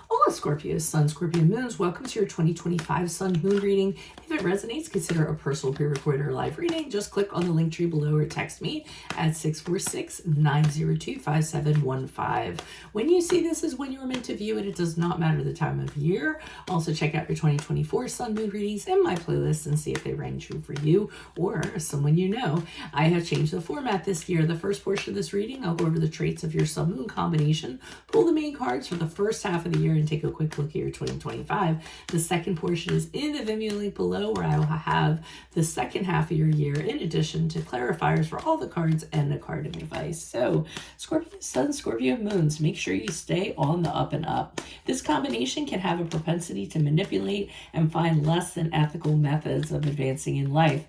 Hola, Scorpio, Sun, Scorpio, Moons. Welcome to your 2025 Sun Moon reading. If it resonates, consider a personal pre-recorded or live reading. Just click on the link tree below or text me at 646-902-5715. When you see this is when you were meant to view it. It does not matter the time of year. Also, check out your 2024 Sun Moon readings in my playlist and see if they rang true for you or someone you know. I have changed the format this year. The first portion of this reading, I'll go over the traits of your Sun Moon combination, pull the main cards for the first half of the year, and take a quick look at your 2025. The second portion is in the Vimeo link below, where I will have the second half of your year in addition to clarifiers for all the cards and the card advice. So Scorpio Sun, Scorpio Moons, make sure you stay on the up and up. This combination can have a propensity to manipulate and find less than ethical methods of advancing in life,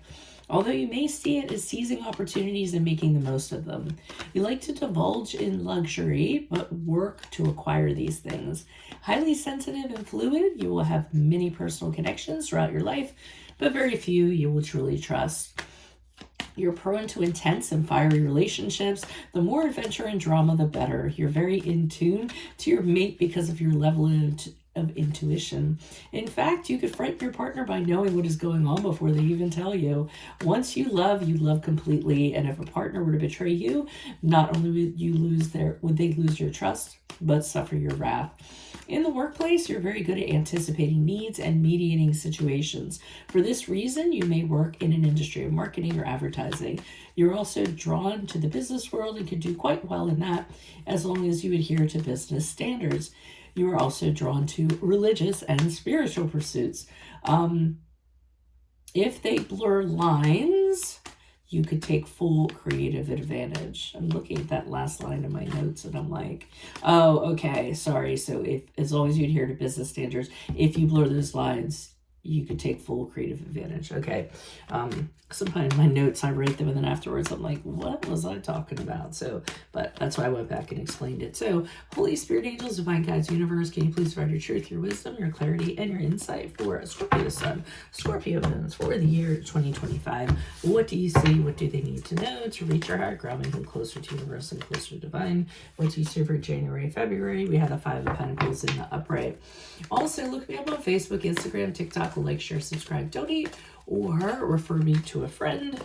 although you may see it as seizing opportunities and making the most of them. You like to divulge in luxury, but work to acquire these things. Highly sensitive and fluid, you will have many personal connections throughout your life, but very few you will truly trust. You're prone to intense and fiery relationships. The more adventure and drama, the better. You're very in tune to your mate because of your level of intuition. In fact, you could frighten your partner by knowing what is going on before they even tell you. Once you love completely, and if a partner were to betray you, not only would they lose your trust, but suffer your wrath. In the workplace, you're very good at anticipating needs and mediating situations. For this reason, you may work in an industry of marketing or advertising. You're also drawn to the business world and can do quite well in that, as long as you adhere to business standards. You are also drawn to religious and spiritual pursuits. If they blur lines, you could take full creative advantage. I'm looking at that last line in my notes and I'm like, oh, okay, sorry. So if, as long as you adhere to business standards, if you blur those lines, you could take full creative advantage. Okay. Sometimes my notes, I write them and then afterwards I'm like, what was I talking about? So, but that's why I went back and explained it. So, Holy Spirit, angels, divine guides, universe, can you please provide your truth, your wisdom, your clarity, and your insight for Scorpio Sun, Scorpio Moons for the year 2025? What do you see? What do they need to know to reach our heart, grounding them closer to universe and closer to divine? What do you see for January, February? We had a 5 of Pentacles in the upright. Also, look me up on Facebook, Instagram, TikTok. Like, share, subscribe, donate, or refer me to a friend.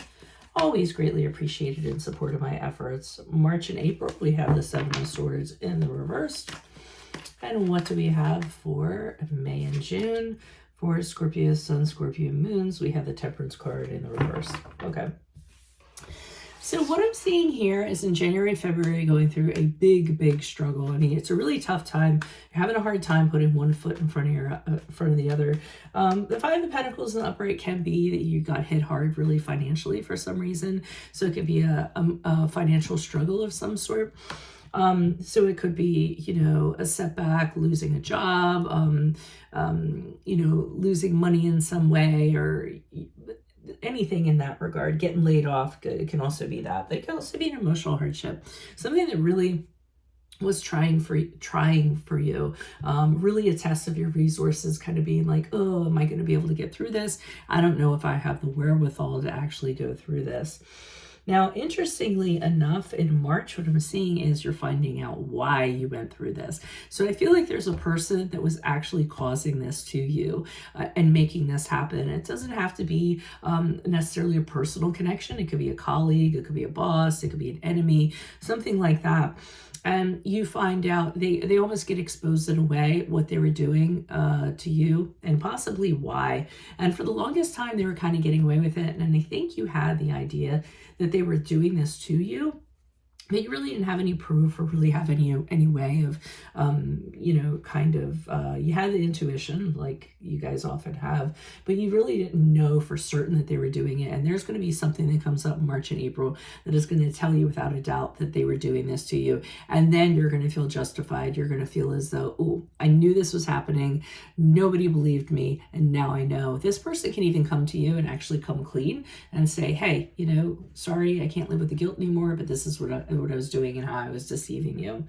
Always greatly appreciated in support of my efforts. March and April, we have the 7 of Swords in the reverse. And what do we have for May and June? For Scorpio Sun, Scorpio Moons, we have the Temperance card in the reverse. Okay. So what I'm seeing here is in January and February going through a big struggle. I mean, it's a really tough time. You're having a hard time putting one foot in front of the other. The 5 of Pentacles in the upright can be that you got hit hard really financially for some reason. So it could be a financial struggle of some sort. So it could be, a setback, losing a job, losing money in some way, or anything in that regard. Getting laid off, it can also be that. But it can also be an emotional hardship, something that really was trying for you, really a test of your resources, kind of being like, oh, am I going to be able to get through this? I don't know if I have the wherewithal to actually go through this. Now, interestingly enough, in March, what I'm seeing is you're finding out why you went through this. So I feel like there's a person that was actually causing this to you and making this happen. It doesn't have to be necessarily a personal connection. It could be a colleague, it could be a boss, it could be an enemy, something like that. And you find out they almost get exposed in a way what they were doing to you and possibly why. And for the longest time, they were kind of getting away with it. And I think you had the idea that they were doing this to you, but you really didn't have any proof or really have any way of, you had the intuition like you guys often have, but you really didn't know for certain that they were doing it. And there's going to be something that comes up in March and April that is going to tell you without a doubt that they were doing this to you. And then you're going to feel justified. You're going to feel as though, oh, I knew this was happening. Nobody believed me. And now I know. This person can even come to you and actually come clean and say, hey, sorry, I can't live with the guilt anymore, but this is what I was doing and how I was deceiving you.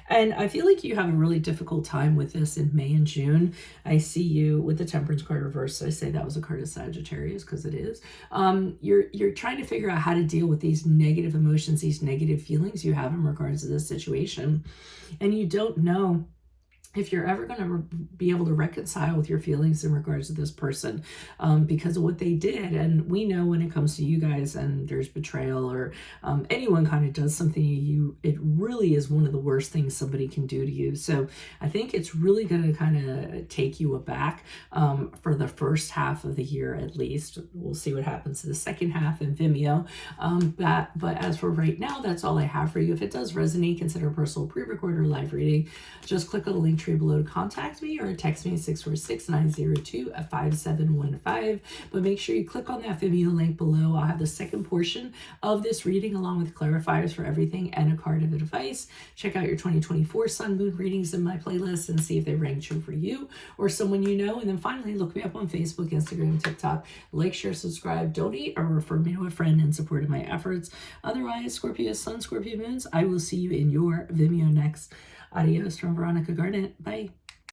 And I feel like you have a really difficult time with this in May and June. I see you with the Temperance card reversed. I say that was a card of Sagittarius because it is. You're trying to figure out how to deal with these negative emotions, these negative feelings you have in regards to this situation. And you don't know if you're ever going to be able to reconcile with your feelings in regards to this person because of what they did. And we know when it comes to you guys and there's betrayal, or anyone kind of does something to you, it really is one of the worst things somebody can do to you. So I think it's really going to kind of take you aback for the first half of the year at least. We'll see what happens to the second half in Vimeo. But as for right now, that's all I have for you. If it does resonate, consider a personal pre-record or live reading. Just click on the link tree below to contact me, or text me at 646-902-5715. But make sure you click on that Vimeo link below. I'll have the second portion of this reading along with clarifiers for everything and a card of advice. Check out your 2024 sun moon readings in my playlist and see if they rang true for you or someone you know. And then finally, look me up on Facebook, Instagram, TikTok. Like, share, subscribe, donate, or refer me to a friend in support of my efforts. Otherwise, Scorpio sun, Scorpio moons, I will see you in your Vimeo next. Adios from Veronica Garnett. Bye.